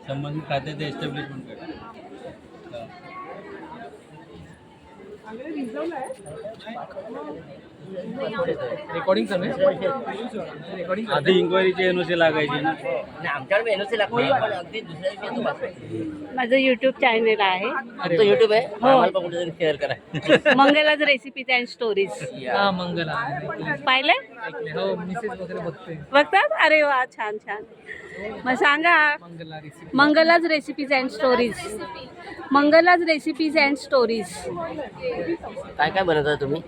संबंधित खात्याचे एस्टॅब्लिशमेंट करा. रेकॉर्डिंग आधी इन्क्वायरीची एनओसी लागायची ना. आमच्याकडे एनओसी लागते पण अगदी दुसऱ्या दिवशी येतो पासवर्ड. माझं युट्यूब चॅनल आहे. आमचं युट्यूब आहे. आम्हाला पण कुठेतरी शेअर करा. मंगलाज रेसिपीज अँड स्टोरीज हा मंगला पाहिलं हो मिसेस वगैरे बघते. बघतात. अरे वा छान छान. मग सांगा Mangala recipe Mangala's recipes and stories. Mangala's recipes and stories. काय काय बनवता तुम्ही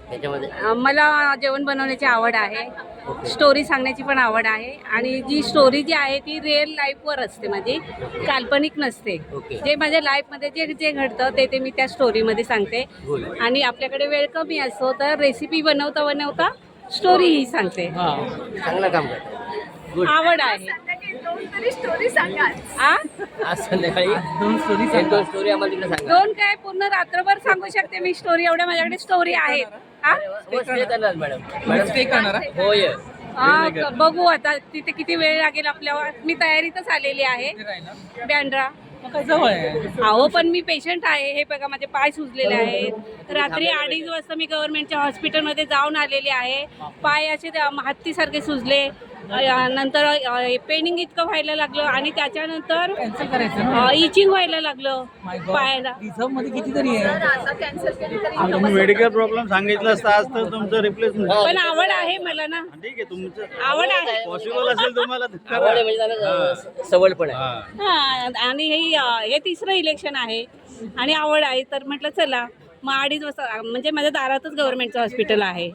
त्याच्यामध्ये? मला जेवण बनवण्याची आवड आहे. स्टोरी सांगण्याची पण आवड आहे. आणि जी स्टोरी जी आहे ती रिअल लाईफवर असते, माझी काल्पनिक नसते. ओके. जे माझ्या लाईफमध्ये जे जे घडतं ते मी त्या स्टोरीमध्ये सांगते. Good. आणि आपल्याकडे वेळ कमी असतो तर रेसिपी बनवता बनवता स्टोरीही सांगते. चांगलं काम करता. गुड. आवड आहे. आ? आज संध्याकाळी दोन स्टोरी एक दोन स्टोरी आम्हाला तिकडे सांगा. दोन काय पूर्ण रात्रभर सांगू शकते मी स्टोरी. एवढ्या माझ्याकडे स्टोरी आहेत. हा? स्टे करणार मॅडम. मॅडम स्टे करणार हो ये. हा, बघू आता तिथे किती वेळ लागेल आपल्यावर. मी तयारीतच आलेली आहे. बँड्रा जवळ आहे. अहो पण मी पेशंट आहे. हे बघा माझे पाय सुजलेले आहेत. रात्री 2:30 वाजता मी गव्हर्नमेंटच्या हॉस्पिटलमध्ये जाऊन आलेले आहे. पाय असे हत्तीसारखे सुजले. नंतर पेनिंग इतकं व्हायला लागलं आणि त्याच्यानंतर कॅन्सल करायचं ना. इचिंग व्हायला लागलं पायाला. रिझर्व मध्ये कितीतरी आहे. तुम्ही मेडिकल प्रॉब्लेम सांगितलं असतं आज तर तुमचं रिप्लेसमेंट. पण आवड आहे मला ना. ठीक आहे, तुमचं आवड आहे. पॉसिबल असेल तुम्हाला तर करा. आवड आहे म्हणजे त्याला सवड पण आहे. हा. हा. आणि हे तिसरं इलेक्शन आहे आणि आवड आहे तर म्हटलं चला. मग 2:30 वाजता म्हणजे माझ्या दारातच गव्हर्नमेंटचं हॉस्पिटल आहे.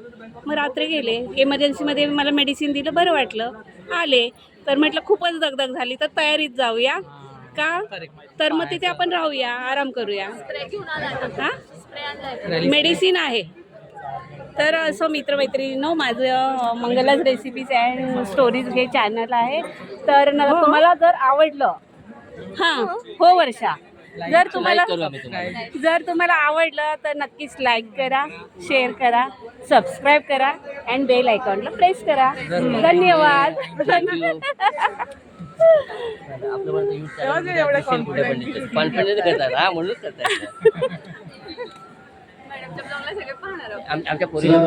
मग रात्री गेले. इमर्जन्सीमध्ये मला मेडिसिन दिलं, बरं वाटलं, आले. तर म्हटलं खूपच दगदग झाली तर तयारीत जाऊया का. तर मग तिथे आपण राहूया, आराम करूया. हा मेडिसिन आहे. तर असं मित्रमैत्रिणींनो, माझं मंगलाज रेसिपीज अँड स्टोरीज हे चॅनल आहे. तर तुम्हाला जर आवडलं, हां हो वर्षा, जर तुम्हाला करू आम्ही तुम्हाला. जर तुम्हाला आवडलं तर नक्कीच लाईक करा, शेअर करा, सबस्क्राईब करा अँड बेल आयकॉनला प्रेस करा. धन्यवाद. आपलं म्हणतं यूज करा. कॉन्फिडन्स करतात. हा म्हणूनच करतात. आमच्या पोरीला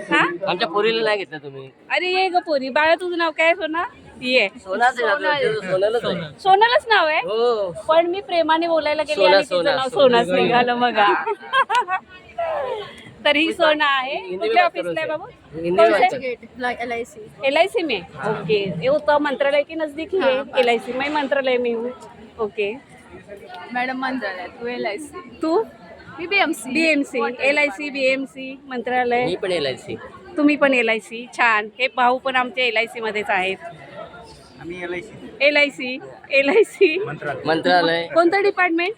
हा? आमच्या पोरीला नाही घेतलं तुम्ही. अरे ये ग पोरी. बाळा तुझं नाव काय? सोना. ये सोनाच आहे आपलं. सोनालाच आहे. सोनालाच नाव आहे. हो. पण मी प्रेमाने बोलायला गेले सोना, आणि तिचं सोना, नाव सोना. सोनाच निघालं. मग तर ही सोना आहे. कुठल्या ऑफिसला आहे बाबू? LIC में. ओके. ये तो मंत्रालय के नजदीक ही है. LIC मैं मंत्रालय में हूँ. ओके. मॅडम मंत्रालय. तू LIC. तू मी BMC. BMC. LIC BMC मंत्रालय. मी पण LIC. तुम्ही पण LIC. छान. हे भाऊ पण आमचे LIC मध्येच आहेत. आम्ही LIC मंत्रालय. कोणतं डिपार्टमेंट?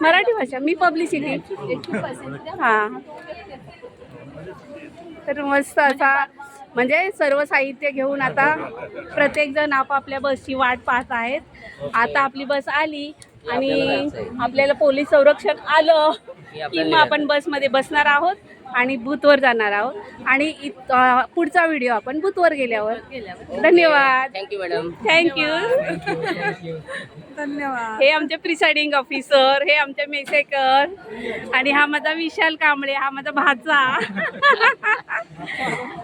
मराठी भाषा. मी पब्लिसिटी. हां. तर मस्त असा म्हणजे सर्व साहित्य घेऊन आता प्रत्येकजण आपापल्या बसची वाट पाहत आहेत. आता आपली बस आली आणि आपल्याला पोलीस संरक्षण आलं की मग आपण बसमध्ये बसणार आहोत आणि बूथवर जाणार आहोत. आणि पुढचा व्हिडिओ आपण बूथवर गेल्यावर. धन्यवाद. Thank you madam. थँक्यू. धन्यवाद. हे आमचे प्रिसाइडिंग ऑफिसर, हे आमचे मेसेकर आणि हा माझा विशाल कांबळे, हा माझा भाचा.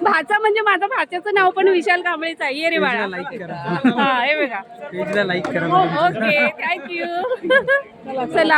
भाचा म्हणजे माझा भाच्याचं नाव पण विशाल कांबळेच आहे. ये रे बाळा. हा हे बघा. पेजला लाईक करा. Okay thank you. चला.